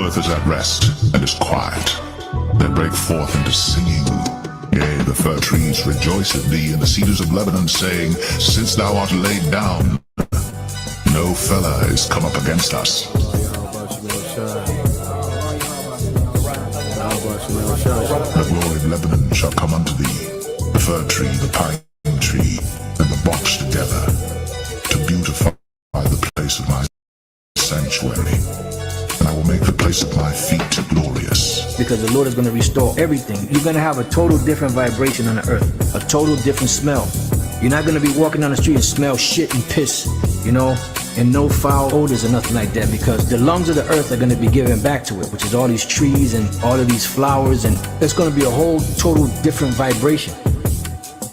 earth is at rest and is quiet, then break forth into singing. Yea, the fir trees rejoice at thee, and the cedars of Lebanon, saying, Since thou art laid down, no fella is come up against us. The glory of Lebanon shall come unto thee, the fir tree, the pine tree, and the box together, to beautify the place of my sanctuary. And I will make the place of my feet glorious. Because the Lord is going to restore everything. You're going to have a total different vibration on the earth, a total different smell. You're not going to be walking down the street and smell shit and piss, you know, and no foul odors or nothing like that, because the lungs of the earth are going to be given back to it, which is all these trees and all of these flowers, and it's going to be a whole total different vibration.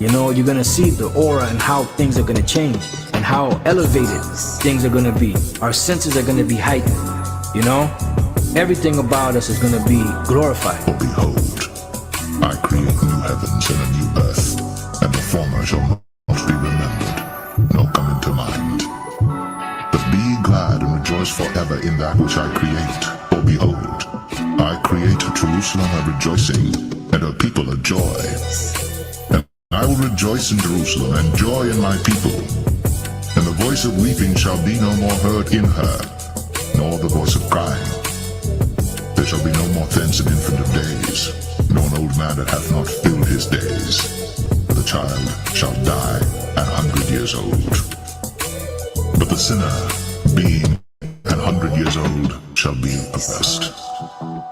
You know, you're going to see the aura and how things are going to change and how elevated things are going to be. Our senses are going to be heightened, you know? Everything about us is going to be glorified. For behold, I create new heavens and a new earth, and the former shall not be remembered, nor come into mind. But be glad and rejoice forever in that which I create. For behold, I create Jerusalem a rejoicing, and her people a joy. And I will rejoice in Jerusalem, and joy in my people. And the voice of weeping shall be no more heard in her, nor the voice of crying. There shall be no more thence an infant of days, nor an old man that hath not filled his days. For the child shall die 100 years old. But the sinner, being 100 years old, shall be accursed.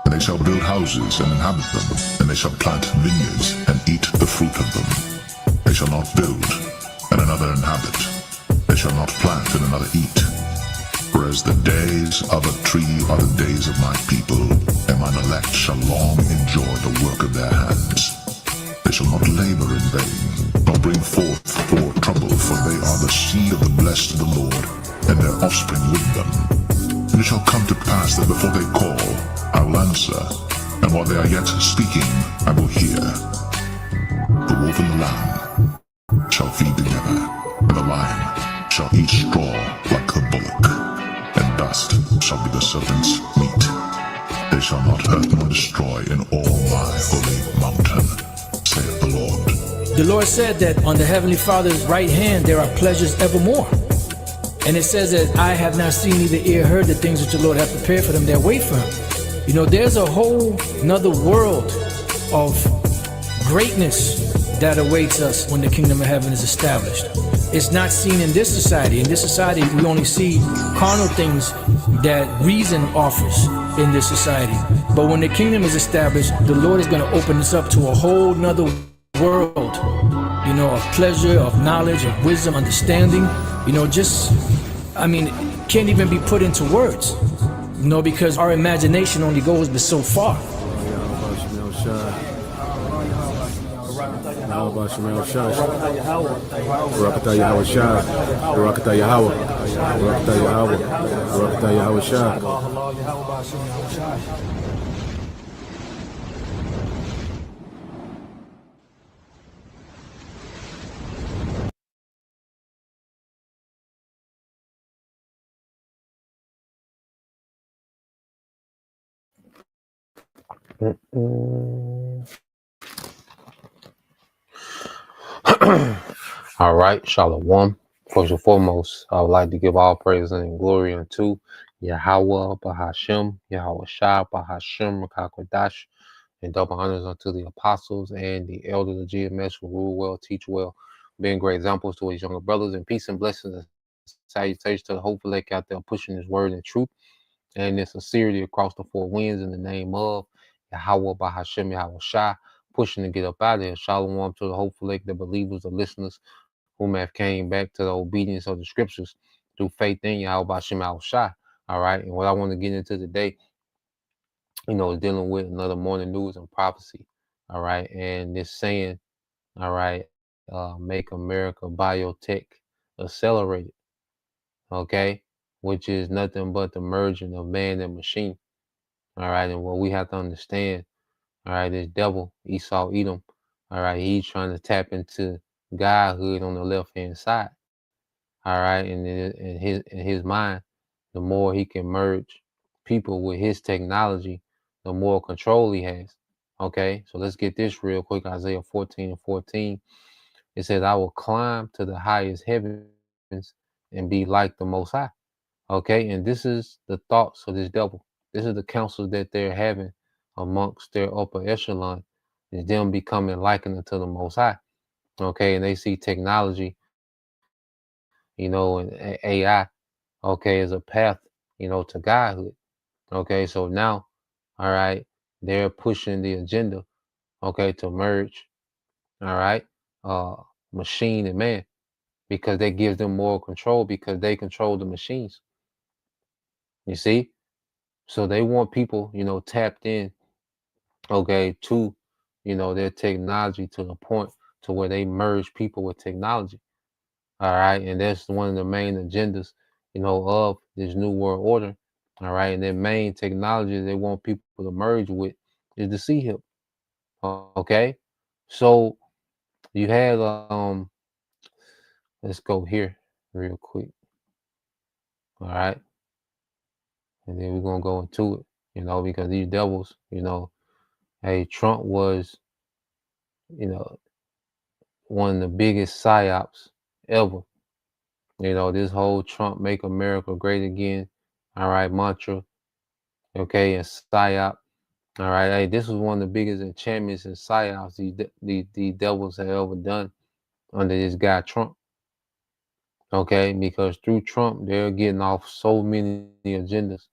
And they shall build houses and inhabit them, and they shall plant vineyards and eat the fruit of them. They shall not build, and another inhabit. They shall not plant, and another eat. Whereas the days of a tree are the days of my people, and mine elect shall long enjoy the work of their hands. They shall not labor in vain, nor bring forth for trouble, for they are the seed of the blessed of the Lord, and their offspring with them. And it shall come to pass that before they call, I will answer, and while they are yet speaking, I will hear. The wolf and the lamb shall feed together, and the lion shall eat straw like the bullock, and dust shall be the serpent's meat. They shall not hurt nor destroy in all my holy mountain, saith the Lord. The Lord said that on the Heavenly Father's right hand there are pleasures evermore. And it says that I have not seen, neither ear heard the things which the Lord hath prepared for them that wait for him. You know, there's a whole another world of greatness that awaits us when the kingdom of heaven is established. It's not seen in this society. In this society, we only see carnal things that reason offers in this society. But when the kingdom is established, the Lord is going to open us up to a whole nother world, you know, of pleasure, of knowledge, of wisdom, understanding, you know, just, I mean, can't even be put into words, you know, because our imagination only goes but so far. All right, Shalom. First and foremost, I would like to give all praise and glory unto Yahweh Bahashem, Yahweh Shah Bahashem Rakakwadash, and double honors unto the apostles and the elders of GMS who rule well, teach well, being great examples to his younger brothers, and peace and blessings and salutations to the hopeful lake out there pushing his word and truth and in sincerity across the four winds in the name of Yahweh Bahashem, Yahweh Shah, pushing to get up out of here. Shalom to the hopeful lake, the believers, the listeners whom have came back to the obedience of the scriptures through faith in Yahweh Bahashem, Yahweh Shah. All right, and what I want to get into today, you know, is dealing with another morning news and prophecy. All right, and this saying, all right, make America Biotech accelerated. Okay, which is nothing but the merging of man and machine. All right, and what we have to understand, all right, this devil, Esau Edom, all right, he's trying to tap into Godhood on the left hand side. All right, and in his mind, the more he can merge people with his technology, the more control he has. Okay, so let's get this real quick. Isaiah 14:14. It says, I will climb to the highest heavens and be like the Most High. Okay, and this is the thoughts of this devil. This is the counsel that they're having amongst their upper echelon, is them becoming likened unto the Most High. Okay, and they see technology, and AI, okay, as a path, to godhood. Okay, so now, all right, they're pushing the agenda, okay, to merge, all right, uh, machine and man, because that gives them more control because they control the machines. You see? So they want people, tapped in, okay, to, their technology to the point to where they merge people with technology. All right. And that's one of the main agendas, of this new world order. All right. And their main technology they want people to merge with is the sea hip. Okay. So you had let's go here real quick. All right. And then we're gonna go into it, because these devils, hey, Trump was, you know, one of the biggest psyops ever. This whole Trump make America great again, all right, mantra, okay, and psyop. All right, hey, this was one of the biggest enchantments and psyops these devils have ever done under this guy Trump. Okay, because through Trump they're getting off so many agendas,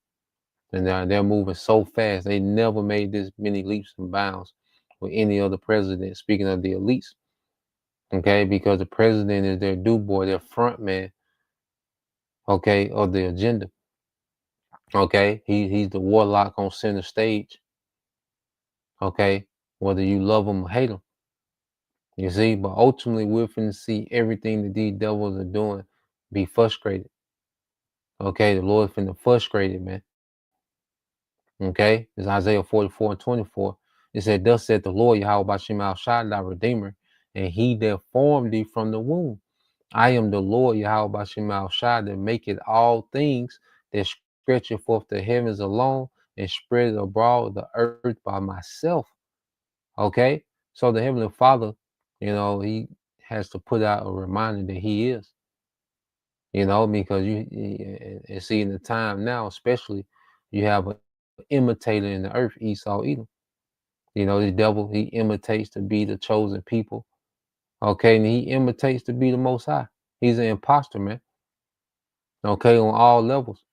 and they're moving so fast. They never made this many leaps and bounds with any other president. Speaking of the elites, okay, because the president is their do boy, their front man, okay, of the agenda. Okay, he's the warlock on center stage. Okay, whether you love him or hate him, you see. But ultimately, we're finna see everything that these devils are doing be frustrated. Okay, the Lord finna frustrate it, man. Okay, it's Isaiah 44:24. It said, "Thus said the Lord, Yahweh Bashim Al Shai, thy Redeemer, and He that formed thee from the womb. I am the Lord, Yahweh Bashim Al Shai, that maketh all things, that stretcheth forth the heavens alone, and spread abroad the earth by myself." Okay, so the Heavenly Father, He has to put out a reminder that He is, because and see in the time now, especially, you have an imitator in the earth, Esau Edom. The devil, he imitates to be the chosen people. Okay, and he imitates to be the Most High. He's an imposter, man. Okay, on all levels.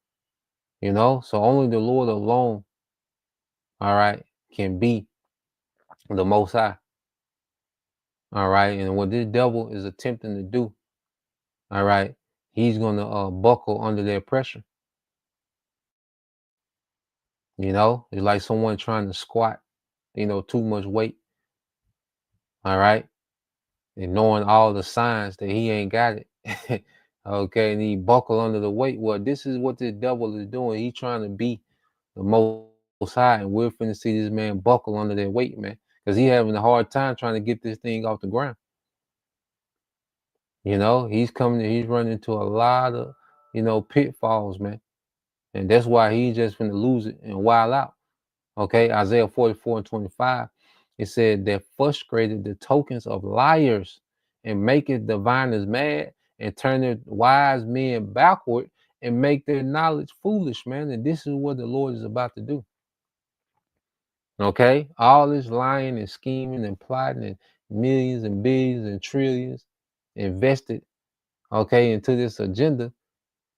So only the Lord alone, all right, can be the Most High. All right, and what this devil is attempting to do, all right, he's gonna buckle under their pressure. It's like someone trying to squat, too much weight. All right, and knowing all the signs that he ain't got it. Okay, and he buckle under the weight. Well, this is what the devil is doing. He's trying to be the Most High, and we're finna see this man buckle under that weight, man, because he having a hard time trying to get this thing off the ground. He's running into a lot of, pitfalls, man, and that's why he's just finna lose it and wild out. Okay, Isaiah 44:25, it said that frustrated the tokens of liars and maketh diviners mad and turneth wise men backward and make their knowledge foolish, man. And this is what the Lord is about to do. Okay, all this lying and scheming and plotting and millions and billions and trillions invested, okay, into this agenda.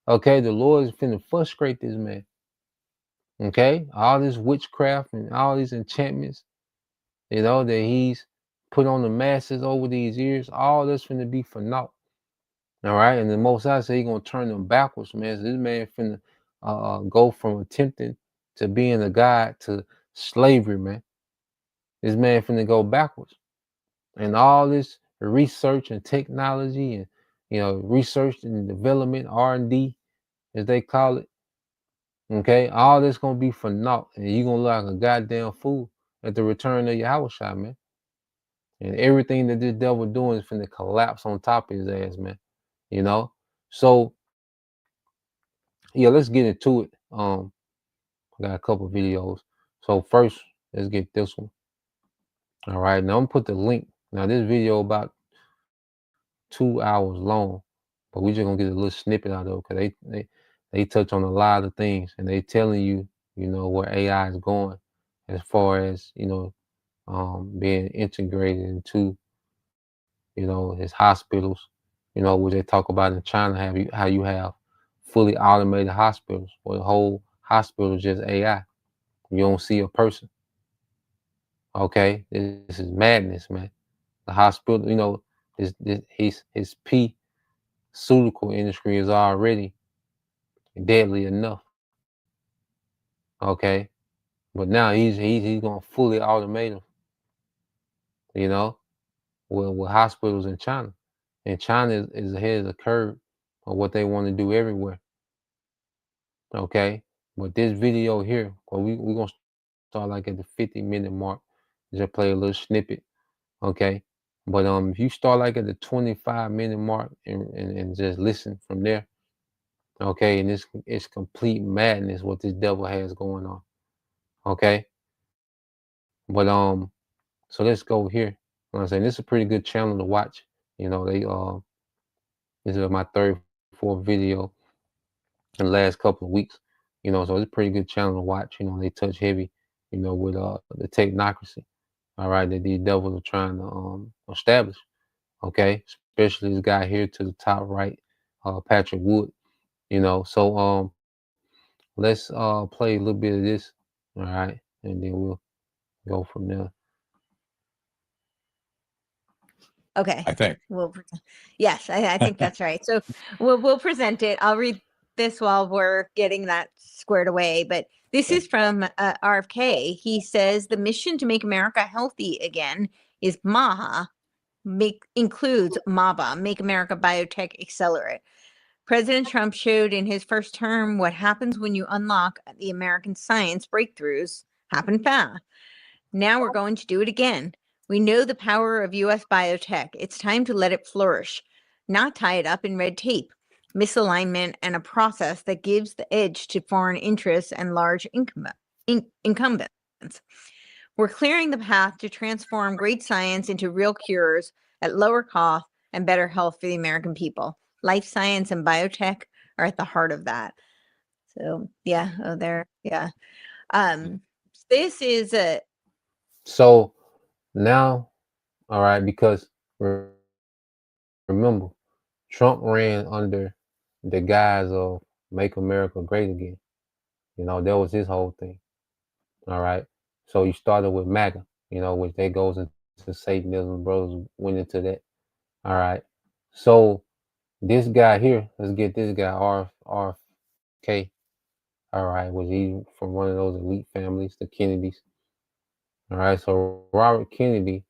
Okay, the Lord is finna frustrate this man. Okay, all this witchcraft and all these enchantments, that he's put on the masses over these years, all that's finna be for naught. All right, and the Most High said He gonna turn them backwards, man. So this man finna go from attempting to being a god to slavery, man. This man finna go backwards, and all this research and technology and research and development, R&D, as they call it. Okay, all this gonna be for naught, and you gonna look like a goddamn fool at the return of Yahushua, man. And everything that this devil doing is finna collapse on top of his ass, man. So yeah, let's get into it. I got a couple videos. So first, let's get this one. All right, now I'm gonna put the link. Now this video about 2 hours long, but we just gonna get a little snippet out of it because they touch on a lot of things and they telling you, you know, where AI is going as far as, you know, being integrated into, you know, his hospitals, you know, which they talk about in China, how you have fully automated hospitals where the whole hospital is just AI. You don't see a person. Okay, this is madness, man. The hospital, you know, his P pharmaceutical industry is already deadly enough. Okay, but now he's going to fully automate them. You know, with hospitals in China, and China is ahead of the curve of what they want to do everywhere. Okay, but this video here, well, we gonna start like at the 50-minute mark. Just play a little snippet. Okay, but if you start like at the 25-minute mark and just listen from there. Okay, and it's complete madness what this devil has going on. Okay, but so let's go here. You know what I'm saying, this is a pretty good channel to watch. You know, this is my third, fourth video in the last couple of weeks. You know, so it's a pretty good channel to watch. You know, they touch heavy, you know, with the technocracy. All right, that these devils are trying to establish. Okay, especially this guy here to the top right, Patrick Wood. You know, so let's play a little bit of this. All right, and then we'll go from there. Okay. I think. Yes, I think that's right. So we'll present it. I'll read this while we're getting that squared away. But this is from RFK. He says the mission to make America healthy again is MAHA, includes MABA, Make America Biotech Accelerate. President Trump showed in his first term what happens when you unlock the American science breakthroughs happen fast. Now we're going to do it again. We know the power of US biotech. It's time to let it flourish, not tie it up in red tape, misalignment, and a process that gives the edge to foreign interests and large incumbents. We're clearing the path to transform great science into real cures at lower cost and better health for the American people. Life science and biotech are at the heart of that. So yeah, this is a So now, all right, because remember, Trump ran under the guise of "Make America Great Again." You know, that was his whole thing. All right. So you started with MAGA, you know, which that goes into Satanism. Brothers went into that. All right. So this guy here, let's get this guy, RFK. All right, was he from one of those elite families, the Kennedys? All right. So Robert Kennedy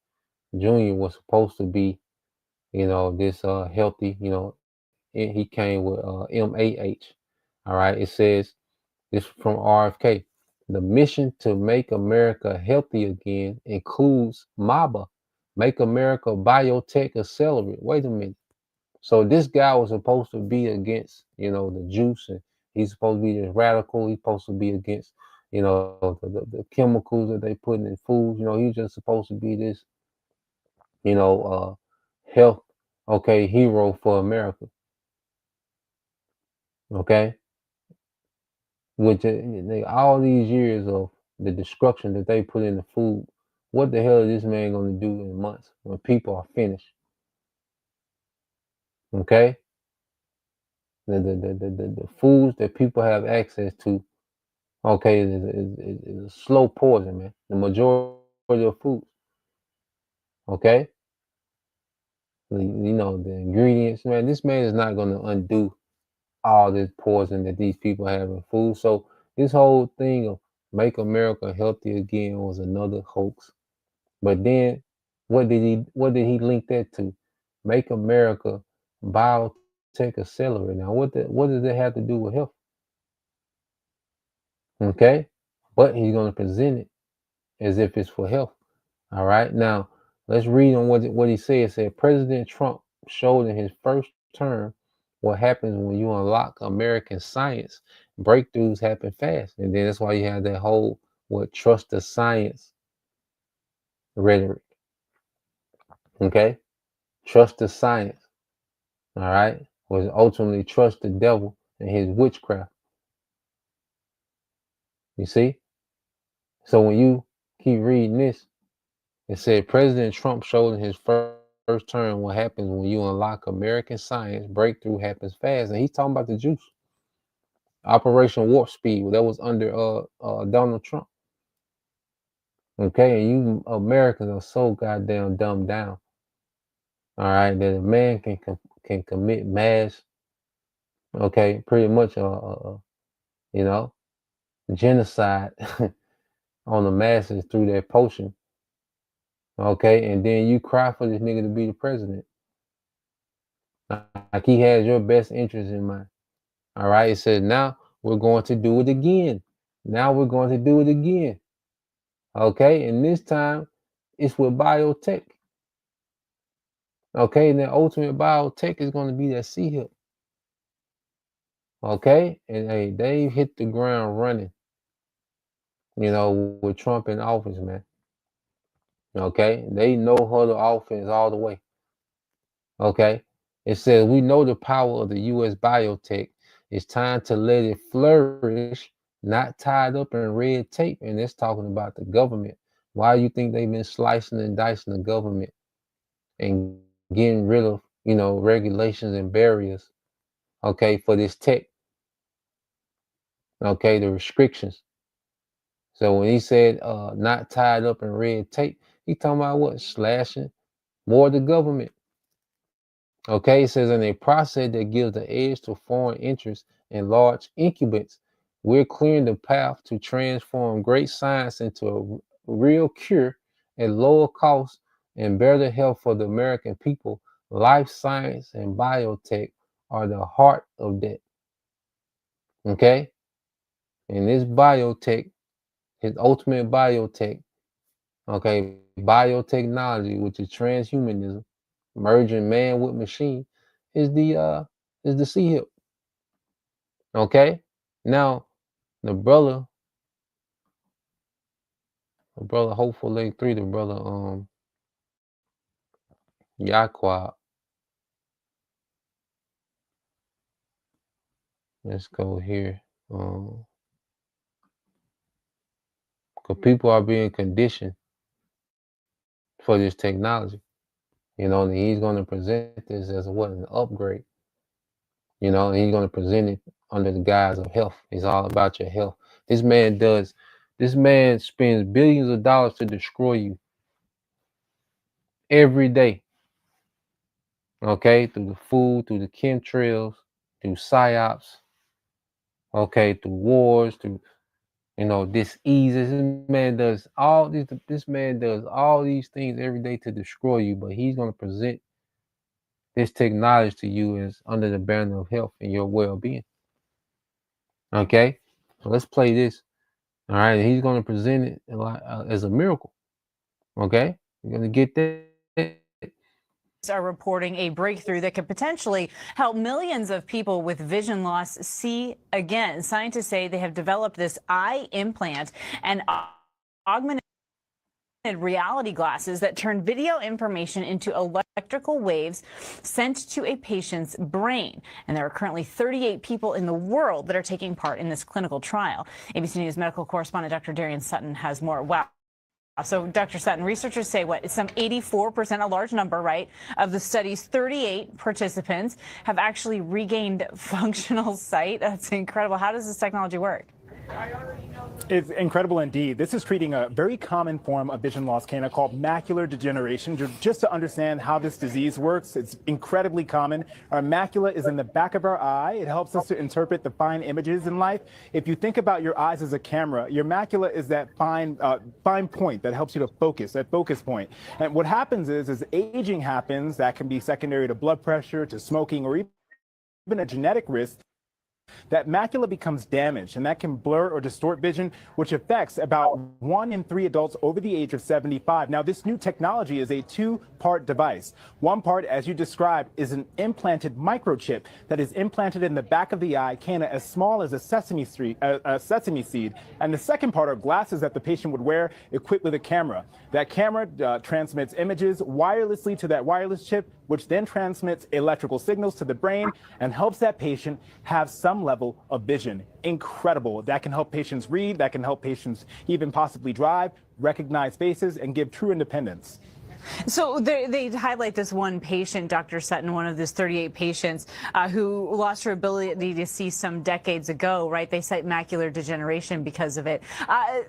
Jr. was supposed to be, you know, this healthy, you know, he came with MAH. All right. It says this from RFK. The mission to make America healthy again includes MABA, Make America Biotech Accelerate. Wait a minute. So this guy was supposed to be against, you know, the juice, and he's supposed to be this radical. He's supposed to be against, you know, the chemicals that they put in foods. You know, he's just supposed to be this, you know, health, okay, hero for America. Okay, which all these years of the destruction that they put in the food, what the hell is this man going to do in months when people are finished? Okay, the foods that people have access to, okay, is a slow poison, man. The majority of foods, okay, you know the ingredients, man. This man is not going to undo all this poison that these people have in food. So this whole thing of make America healthy again was another hoax. But then what did he link that to? Make America biotech accelerate. Now what does that have to do with health? Okay? But he's gonna present it as if it's for health. All right. Now let's read on what he said. It said President Trump showed in his first term what happens when you unlock American science. Breakthroughs happen fast. And then that's why you have that whole what trust the science rhetoric. Okay? Trust the science. All right? Was ultimately trust the devil and his witchcraft. You see? So when you keep reading this, it said President Trump showed in his first term what happens when you unlock American science. Breakthrough happens fast. And he's talking about the juice. Operation Warp Speed, that was under Donald Trump. Okay, and you Americans are so goddamn dumbed down. All right, that a man can commit mass, okay, pretty much you know, genocide on the masses through their potion. Okay, and then you cry for this nigga to be the president. Like he has your best interest in mind. All right, it says now we're going to do it again. Now we're going to do it again. Okay, and this time it's with biotech. Okay, and the ultimate biotech is going to be that C-hip. Okay, and hey, they hit the ground running, with Trump in office, man. Okay, they know how the offense all the way. Okay, it says we know the power of the U.S. biotech. It's time to let it flourish, not tied up in red tape. And it's talking about the government. Why do you think they've been slicing and dicing the government and getting rid of, regulations and barriers? Okay, for this tech. Okay, the restrictions. So when he said not tied up in red tape, he talking about what? Slashing more of the government. Okay, it says in a process that gives the edge to foreign interests and large incumbents, we're clearing the path to transform great science into a real cure at lower cost and better health for the American people. Life science and biotech are the heart of that. Okay, and this biotech, his ultimate biotech, okay, biotechnology, which is transhumanism, merging man with machine, is the C-hip. Okay, now the brother, hopeful leg 3, the brother Yaquab. Let's go here. Because people are being conditioned for this technology. And he's going to present this as an upgrade. And he's going to present it under the guise of health. It's all about your health. This man spends billions of dollars to destroy you every day. Okay, through the food, through the chemtrails, through psyops, okay, through wars, through diseases. This man does all these things every day to destroy you, but he's going to present this technology to you as under the banner of health and your well-being. Okay, so let's play this. All right, he's going to present it as a miracle. Okay, you're going to get that. Are reporting a breakthrough that could potentially help millions of people with vision loss see again. Scientists say they have developed this eye implant and augmented reality glasses that turn video information into electrical waves sent to a patient's brain. And there are currently 38 people in the world that are taking part in this clinical trial. ABC News medical correspondent Dr. Darian Sutton has more. Wow. So, Dr. Sutton, researchers say it's some 84%, a large number, right, of the study's 38 participants have actually regained functional sight. That's incredible. How does this technology work? It's incredible indeed. This is treating a very common form of vision loss, Kana, called macular degeneration. Just to understand how this disease works, it's incredibly common. Our macula is in the back of our eye. It helps us to interpret the fine images in life. If you think about your eyes as a camera, your macula is that fine point that helps you to focus, that focus point. And what happens is as aging happens, that can be secondary to blood pressure, to smoking, or even a genetic risk. that macula becomes damaged, and that can blur or distort vision, which affects about 1 in 3 adults over the age of 75. Now, this new technology is a two-part device. One part, as you described, is an implanted microchip that is implanted in the back of the eye, as small as a sesame seed. And the second part are glasses that the patient would wear equipped with a camera. That camera transmits images wirelessly to that wireless chip, which then transmits electrical signals to the brain and helps that patient have some level of vision. Incredible. That can help patients read, that can help patients even possibly drive, recognize faces, and give true independence. So they highlight this one patient, Dr. Sutton, one of those 38 patients who lost her ability to see some decades ago, right? They cite macular degeneration because of it.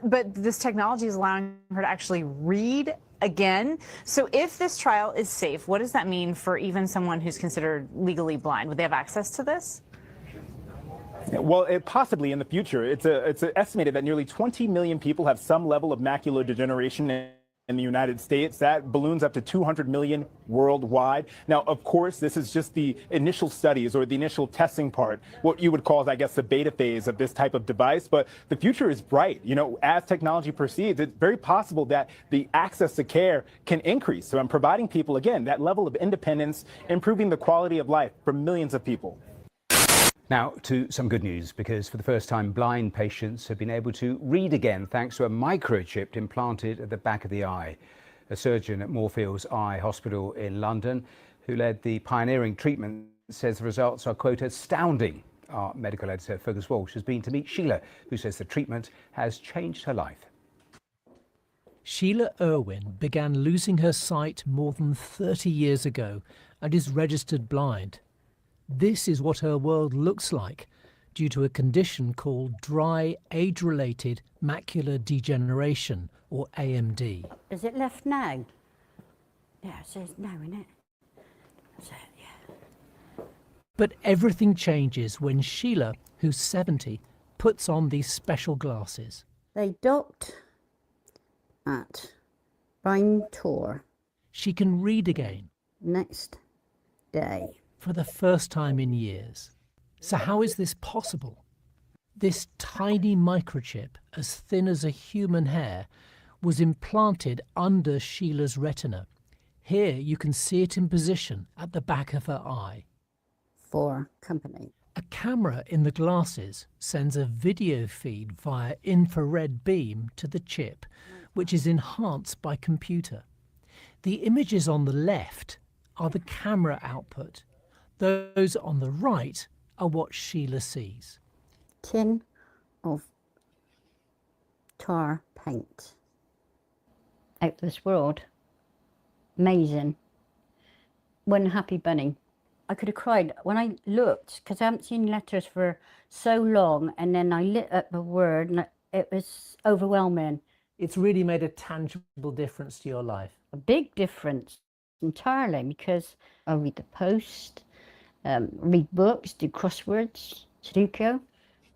But this technology is allowing her to actually read again. So if this trial is safe, what does that mean for even someone who's considered legally blind? Would they have access to this? Well, possibly in the future. It's estimated that nearly 20 million people have some level of macular degeneration in the United States. That balloons up to 200 million worldwide. Now, of course, this is just the initial studies or the initial testing part, what you would call, I guess, the beta phase of this type of device. But the future is bright. You know, as technology proceeds, it's very possible that the access to care can increase. So I'm providing people, again, that level of independence, improving the quality of life for millions of people. Now to some good news, because for the first time, blind patients have been able to read again thanks to a microchip implanted at the back of the eye. A surgeon at Moorfields Eye Hospital in London, who led the pioneering treatment, says the results are, quote, astounding. Our medical editor, Fergus Walsh, has been to meet Sheila, who says the treatment has changed her life. Sheila Irwin began losing her sight more than 30 years ago and is registered blind. This is what her world looks like due to a condition called dry age-related macular degeneration, or AMD. Is it left now? Yeah, it says no, innit? That's it, yeah. But everything changes when Sheila, who's 70, puts on these special glasses. They docked at Rhine Tour She can read again next day. for the first time in years. So how is this possible? This tiny microchip, as thin as a human hair, was implanted under Sheila's retina. Here you can see it in position at the back of her eye. For company. A camera in the glasses sends a video feed via infrared beam to the chip, which is enhanced by computer. The images on the left are the camera output. Those on the right are what Sheila sees. Tin of tar paint. Out of this world. Amazing. One happy bunny. I could have cried when I looked, because I haven't seen letters for so long, and then I lit up the word and it was overwhelming. It's really made a tangible difference to your life. A big difference entirely, because I read the Post, read books, do crosswords, Sudoku.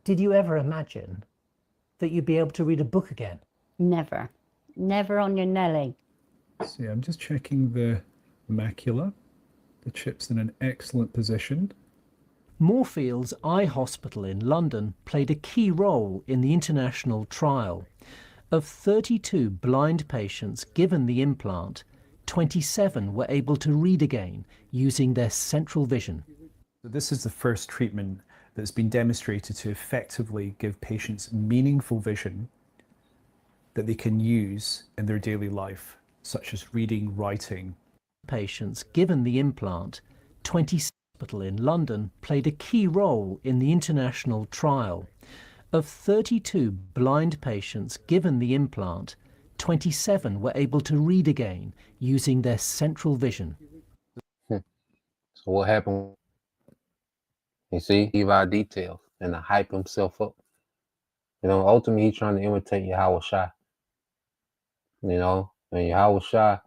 Did you ever imagine that you'd be able to read a book again? Never. Never on your Nelly. See, I'm just checking the macula. The chip's in an excellent position. Moorfields Eye Hospital in London played a key role in the international trial. Of 32 blind patients given the implant, 27 were able to read again using their central vision. This is the first treatment that's been demonstrated to effectively give patients meaningful vision that they can use in their daily life, such as reading, writing. Patients given the implant, 20 hospital in London played a key role in the international trial. Of 32 blind patients given the implant, 27 were able to read again using their central vision. So what happened? You see, he our details and to hype himself up. You know, ultimately he's trying to imitate Yahweh Shai. You know, and Yahweh Shai,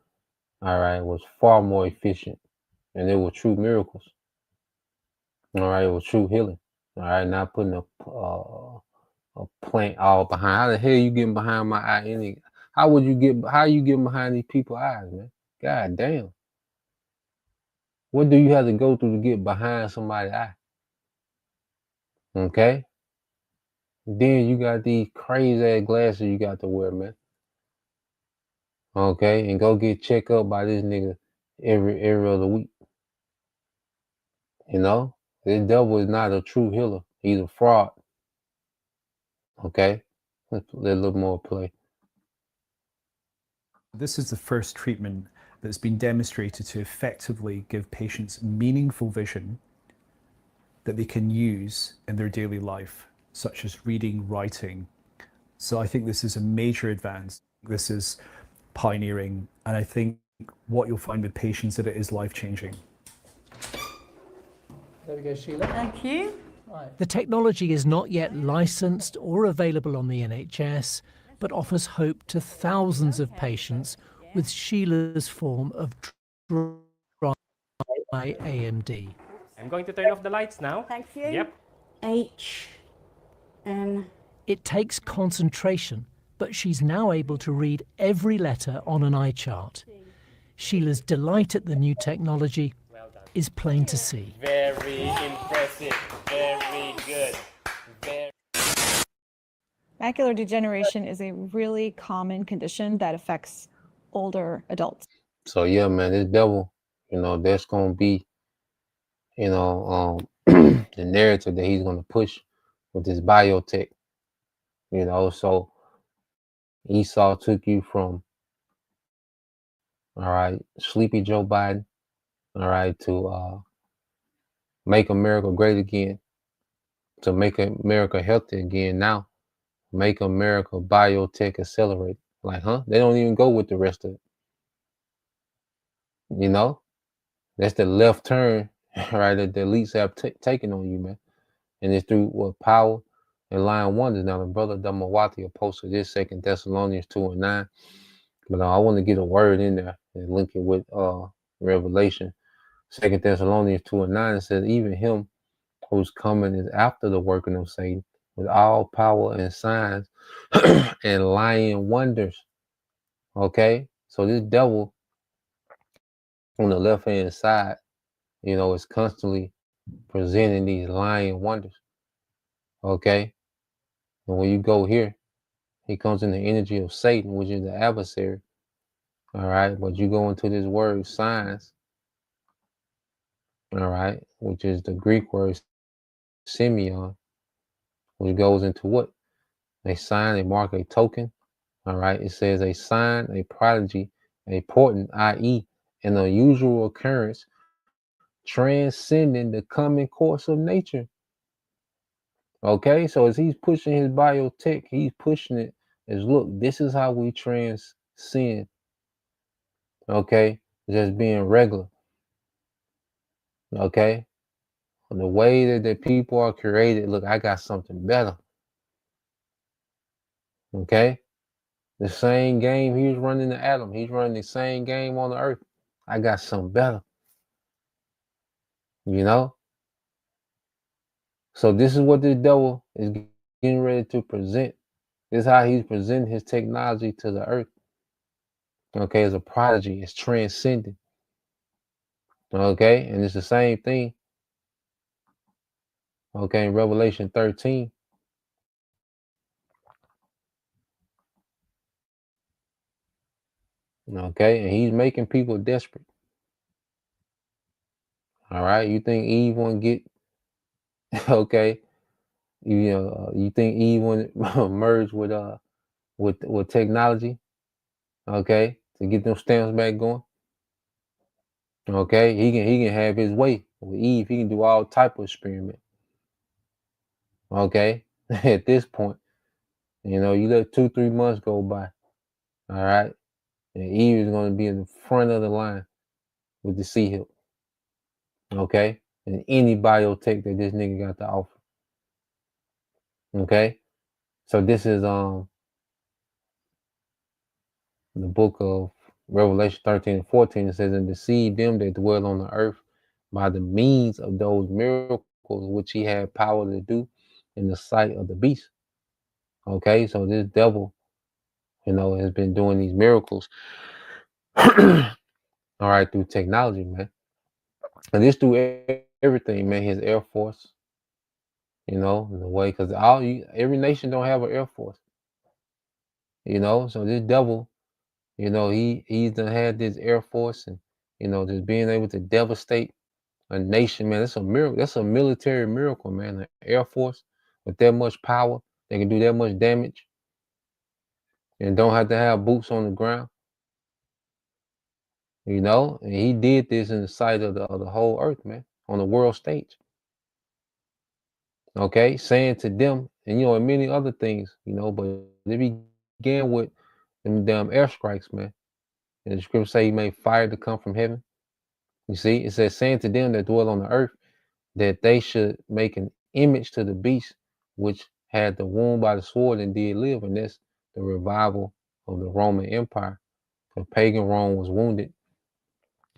all right, was far more efficient, and there were true miracles. All right, it was true healing. All right, not putting a plant all behind. How the hell you getting behind my eye? How you getting behind these people's eyes, man? God damn. What do you have to go through to get behind somebody's eye? Okay? Then you got these crazy ass glasses you got to wear, man. Okay? And go get checked up by this nigga every other week. You know? This devil is not a true healer. He's a fraud. Okay? Let's let a little more play. This is the first treatment that's been demonstrated to effectively give patients meaningful vision that they can use in their daily life, such as reading, writing. So I think this is a major advance. This is pioneering, and I think what you'll find with patients that it is life-changing. There we go, Sheila. Thank you. The technology is not yet licensed or available on the NHS, but offers hope to thousands of patients with Sheila's form of dry AMD. I'm going to turn off the lights now. Thank you. Yep. H N. It takes concentration, but she's now able to read every letter on an eye chart. Sheila's delight at the new technology is plain to see. Very impressive. Very good. Very. Macular degeneration is a really common condition that affects older adults. So yeah, man, this devil, you know, that's gonna be, you know, the narrative that he's gonna push with this biotech. You know, so Esau took you from, all right, sleepy Joe Biden, all right, to make America great again, to make America healthy again. Now, make America biotech accelerate. Like, huh? They don't even go with the rest of it. You know, that's the left turn, right? That the elites have taken on you, man. And it's through what power and lying wonders. Now, the brother Damawati posted this 2 Thessalonians 2:9. But I want to get a word in there and link it with Revelation. 2 Thessalonians 2:9 says, even him whose coming is after the working of Satan, with all power and signs and lying wonders. Okay? So this devil on the left hand side, you know, is constantly presenting these lying wonders. Okay? And when you go here, he comes in the energy of Satan, which is the adversary. All right, but you go into this word signs, all right, which is the Greek word semeion, which goes into what? A sign, a mark, a token. All right, it says a sign, a prodigy, a portent, i.e., an unusual occurrence transcending the common course of nature. Okay, so as he's pushing his biotech, he's pushing it as, look, this is how we transcend. Okay, just being regular. Okay, the way that the people are created, look, I got something better. Okay, the same game he was running to Adam, he's running the same game on the earth. I got something better. You know? So this is what this devil is getting ready to present. This is how he's presenting his technology to the earth. Okay, as a prodigy, it's transcendent. Okay, and it's the same thing. Okay, in Revelation 13. Okay, and he's making people desperate. All right, you think Eve won't get okay? You know, you think Eve won't merge with technology? Okay, to get them stamps back going. Okay, he can have his way with Eve. He can do all type of experiment. Okay, at this point, you know, you let 2-3 months go by. All right, and Eve is going to be in the front of the line with the sea hill. Okay, and any biotech that this nigga got to offer. Okay, so this is the book of Revelation 13 and 14. It says, and deceive them that dwell on the earth by the means of those miracles which he had power to do in the sight of the beast. Okay, so this devil, you know, has been doing these miracles, all right, through technology, man. And this through everything, man. His Air Force, in the way, because every nation don't have an air force, so this devil, he's done had this air force, and just being able to devastate a nation, man. That's a miracle. That's a military miracle, man. The air force with that much power, they can do that much damage and don't have to have boots on the ground, and he did this in the sight of the whole earth, man, on the world stage. Okay, saying to them, and and many other things, but they began with them damn airstrikes, man. And the scripture say he made fire to come from heaven. You see, it says, saying to them that dwell on the earth that they should make an image to the beast which had the wound by the sword and did live. And that's the revival of the Roman Empire. Because pagan Rome was wounded,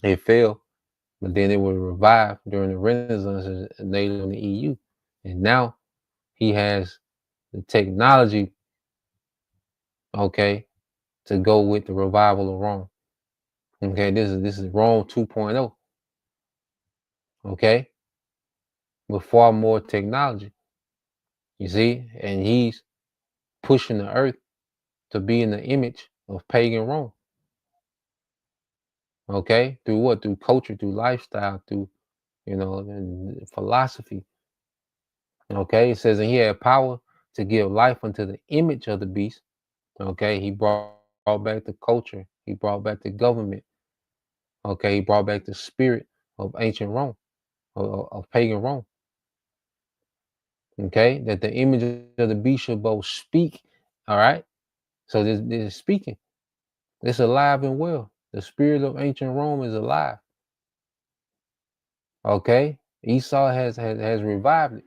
it fell, but then it was revived during the Renaissance and native in the EU. And now he has the technology, okay, to go with the revival of Rome. Okay, this is Rome 2.0. Okay, with far more technology. You see, and he's pushing the earth to be in the image of pagan Rome. Okay, through what? Through culture, through lifestyle, through and philosophy. Okay, it says, and he had power to give life unto the image of the beast. Okay, he brought back the culture. He brought back the government. Okay, he brought back the spirit of ancient Rome, of pagan Rome. Okay, that the image of the beast should both speak. All right, so this is speaking. It's alive and well. The spirit of ancient Rome is alive. Okay, Esau has revived it.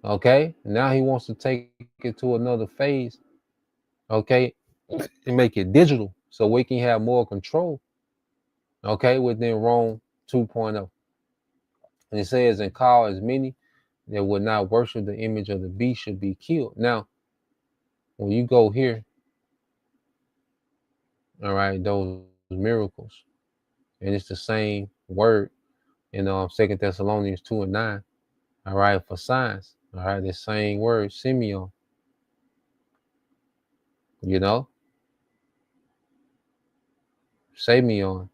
Okay, now he wants to take it to another phase. Okay, and make it digital so we can have more control. Okay, within Rome 2.0. And it says, and call as many that would not worship the image of the beast should be killed. Now, when you go here, all right, those miracles, and it's the same word in 2 Thessalonians 2 and 9. All right, for signs. All right, the same word, Simeon. Simeon,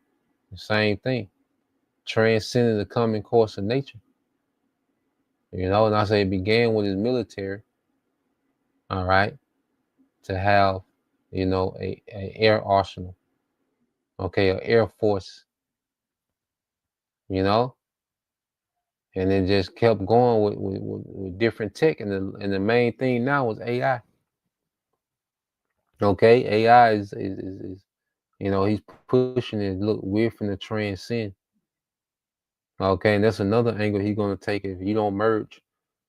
the same thing. Transcending the coming course of nature. And I say it began with his military. All right, to have, a air arsenal. Okay, an air force. And it just kept going with different tech, and the main thing now was AI. Okay, AI is he's pushing it. Look, we're finna transcend. Okay, and that's another angle he's gonna take. If you don't merge,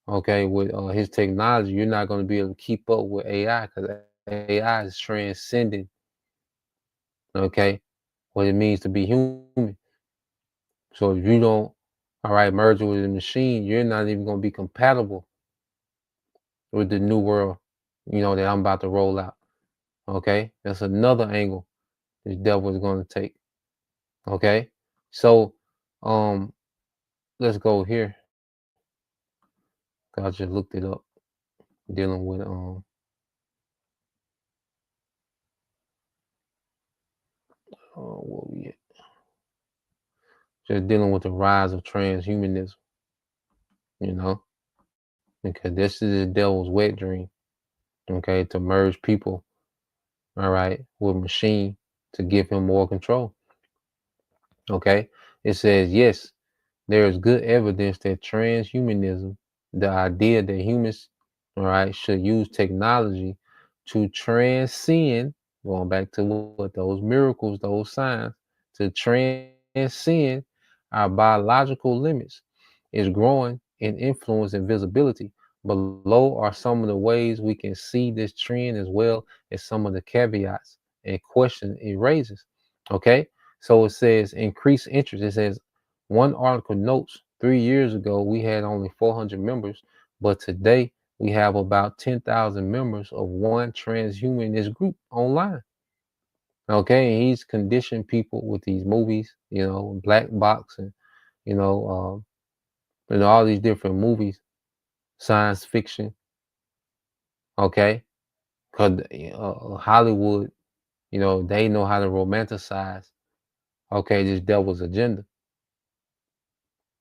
okay, with his technology, you're not gonna be able to keep up with AI, because AI is transcending. Okay, what it means to be human. So if you don't, all right, merge with the machine, you're not even gonna be compatible with the new world, that I'm about to roll out. Okay, that's another angle the devil is going to take. Okay, so let's go here. I just looked it up, dealing with what we at? Just dealing with the rise of transhumanism. Because this is the devil's wet dream. Okay, to merge people, all right, with machine to give him more control. Okay, it says yes. There is good evidence that transhumanism, the idea that humans, all right, should use technology to transcend, going back to what those miracles, those signs, to transcend our biological limits, is growing in influence and visibility. Below are some of the ways we can see this trend, as well as some of the caveats and questions it raises. Okay, so it says increased interest. It says, one article notes 3 years ago we had only 400 members, but today we have about 10,000 members of one transhumanist group online. Okay, and he's conditioned people with these movies, Black Box, and all these different movies. science fiction, okay? Because Hollywood, you know, they know how to romanticize, okay, this devil's agenda,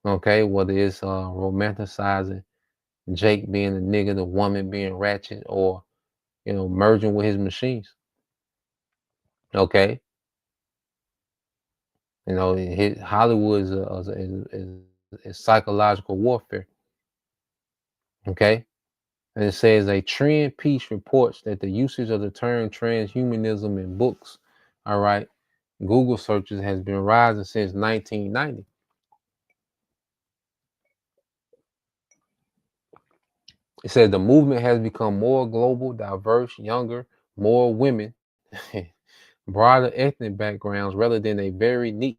okay? Whether it's romanticizing Jake being a nigga, the woman being ratchet, or, you know, merging with his machines, okay? You know, Hollywood is psychological warfare, okay? And it says a trend piece reports that the usage of the term transhumanism in books, all right, Google searches has been rising since 1990. It says the movement has become more global, diverse, younger, more women, broader ethnic backgrounds rather than a very niche,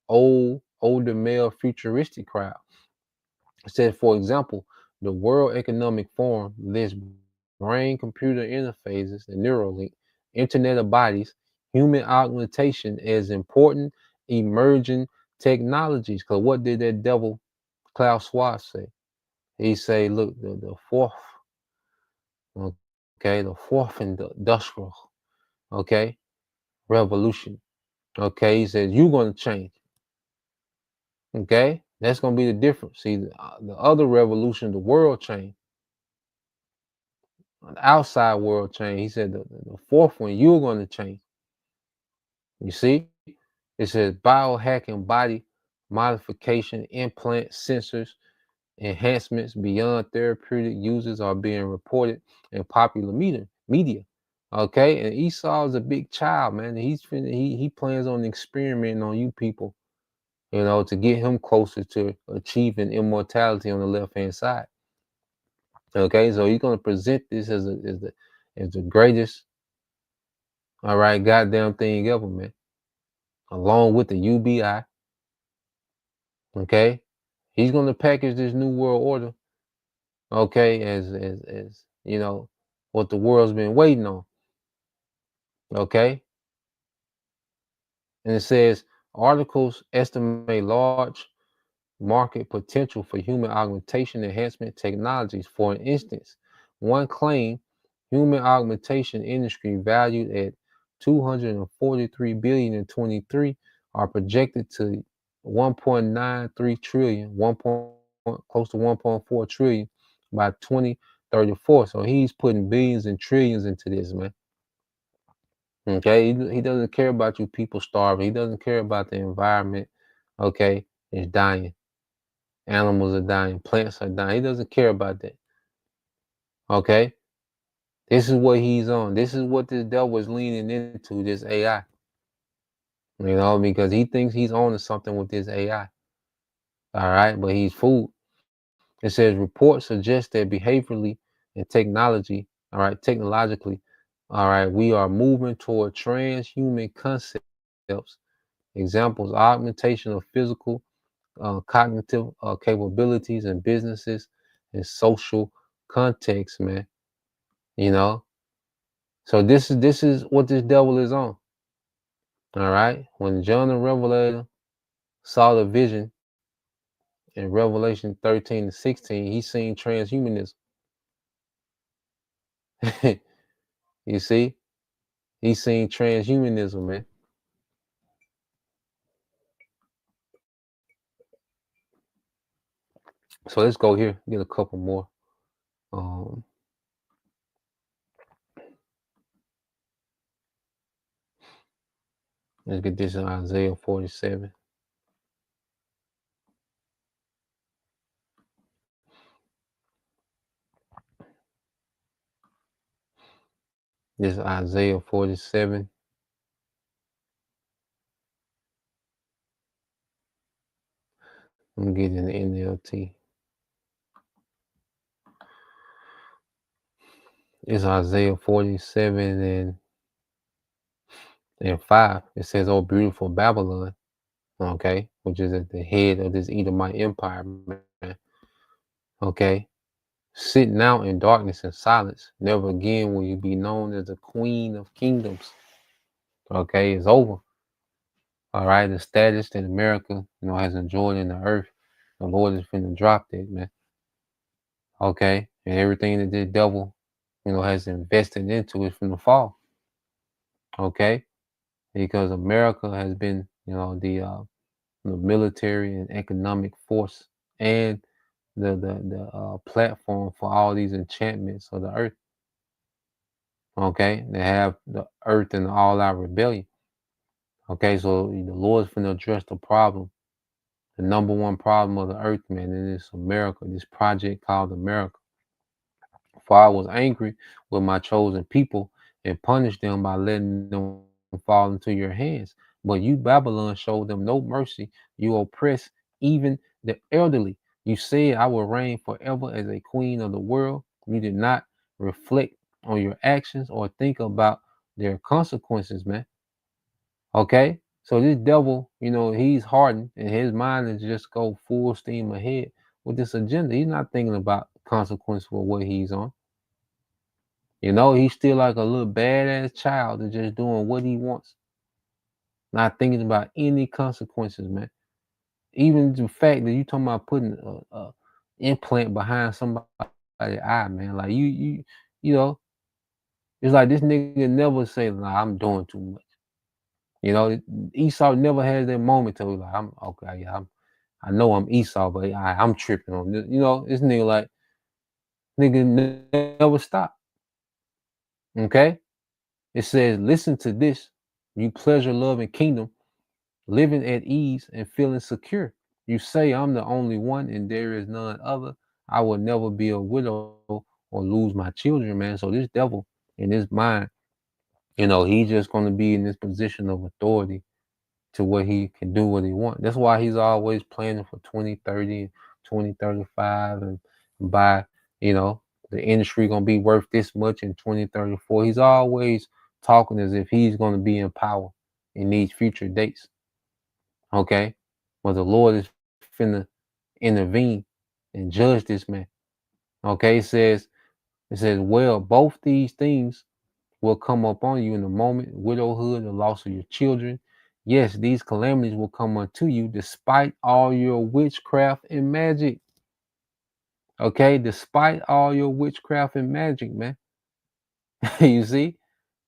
older male futuristic crowd. It says, for example, the World Economic Forum lists brain-computer interfaces, the Neuralink, Internet of Bodies, human augmentation as important emerging technologies. Because what did that devil Klaus Schwab say? He say, look, the fourth, okay, the fourth industrial, okay, revolution. Okay, he says you're going to change. Okay, that's going to be the difference. See, the other revolution, the world changed. The outside world change. He said the fourth one, you're going to change. You see, it says biohacking, body modification, implant sensors, enhancements beyond therapeutic uses are being reported in popular media. Okay, and Esau is a big child, man. He plans on experimenting on you people, you know, to get him closer to achieving immortality on the left hand side. Okay, so he's gonna present this as the greatest, all right, goddamn thing ever, man. Along with the UBI. Okay, he's gonna package this new world order, okay, as you know, what the world's been waiting on. Okay, and it says articles estimate large market potential for human augmentation enhancement technologies. For instance, one claim human augmentation industry valued at 243 billion in 23 are projected to 1.93 trillion, close to 1.4 trillion by 2034. So he's putting billions and trillions into this, man. Okay, he doesn't care about you people starving. He doesn't care about the environment. Okay, it's dying. Animals are dying, plants are dying. He doesn't care about that. Okay? This is what he's on. This is what this devil is leaning into, this AI. You know, because he thinks he's on to something with this AI. All right, but he's fooled. It says reports suggest that behaviorally and technologically, all right, we are moving toward transhuman concepts. Examples, augmentation of physical cognitive capabilities in businesses and social context, man. You know, so this is what this devil is on. All right, when John the Revelator saw the vision in Revelation 13 and 16, he seen transhumanism. You see, he seen transhumanism, man. So let's go here, get a couple more. Let's get this in Isaiah 47. This is Isaiah 47. I'm getting the NLT. It's Isaiah 47 and 5. It says, "Oh, beautiful Babylon," okay, which is at the head of this Edomite empire, man. Okay, sit now in darkness and silence. Never again will you be known as the Queen of Kingdoms. Okay, it's over. All right, the status that America, you know, has enjoyed in the earth, the Lord is finna drop that, man. Okay, and everything that the devil, has invested into is from the fall. Okay, because America has been, the military and economic force and the platform for all these enchantments of the earth. Okay, they have the earth in all out rebellion. Okay, so the Lord's finna address the problem, the number one problem of the earth, man, and it's America. This project called America. For I was angry with my chosen people and punished them by letting them fall into your hands. But you, Babylon, showed them no mercy. You oppress even the elderly. You said, I will reign forever as a queen of the world. You did not reflect on your actions or think about their consequences, man. Okay? So this devil, he's hardened and his mind is just go full steam ahead with this agenda. He's not thinking about consequence for what he's on. He's still like a little badass child that's just doing what he wants, not thinking about any consequences, man. Even the fact that you talking about putting a implant behind somebody's eye, man. Like you know, it's like this nigga never say, "Nah, I'm doing too much." Esau never has that moment to be like, "I'm okay, yeah, I know I'm Esau, but I'm tripping on this." This nigga like never stop. Okay. It says, listen to this, you pleasure loving kingdom, living at ease and feeling secure. You say, I'm the only one and there is none other. I will never be a widow or lose my children, man. So this devil in his mind, he's just going to be in this position of authority to where he can do what he wants. That's why he's always planning for 2030, 2035, and by, the industry going to be worth this much in 2034. He's always talking as if he's going to be in power in these future dates. Okay. But the Lord is finna intervene and judge this man. Okay. It says, well, both these things will come upon you in a moment, widowhood, the loss of your children. Yes, these calamities will come unto you despite all your witchcraft and magic. Okay, despite all your witchcraft and magic, man. You see?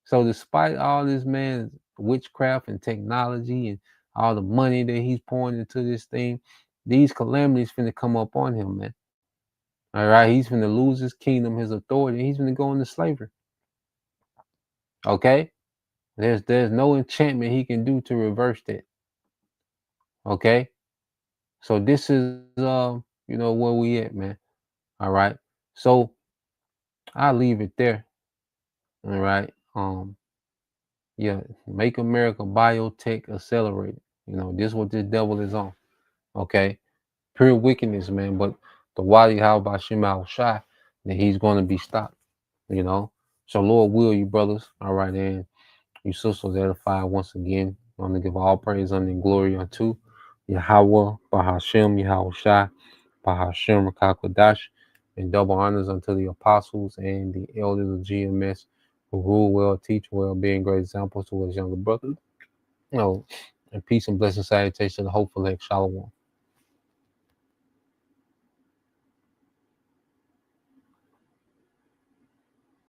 So despite all this man's witchcraft and technology and all the money that he's pouring into this thing, these calamities finna come up on him, man. All right, he's finna lose his kingdom, his authority, he's finna go into slavery. Okay? There's no enchantment he can do to reverse that. Okay? So this is where we at, man. All right. So I'll leave it there. All right. Yeah, make America Biotech accelerated. This is what this devil is on. Okay. Pure wickedness, man. But the Wadi how by Shema Shai, that he's gonna be stopped. So Lord will you brothers, all right, and you sisters edified once again. I want to give all praise and glory unto Yahweh, Bahashem, Yahweh Shai, Bahashem, Rakakwadash, and double honors unto the apostles and the elders of GMS who rule well, teach well, being great examples to his younger brothers. And peace and blessing salutation to the hopeful Shalom.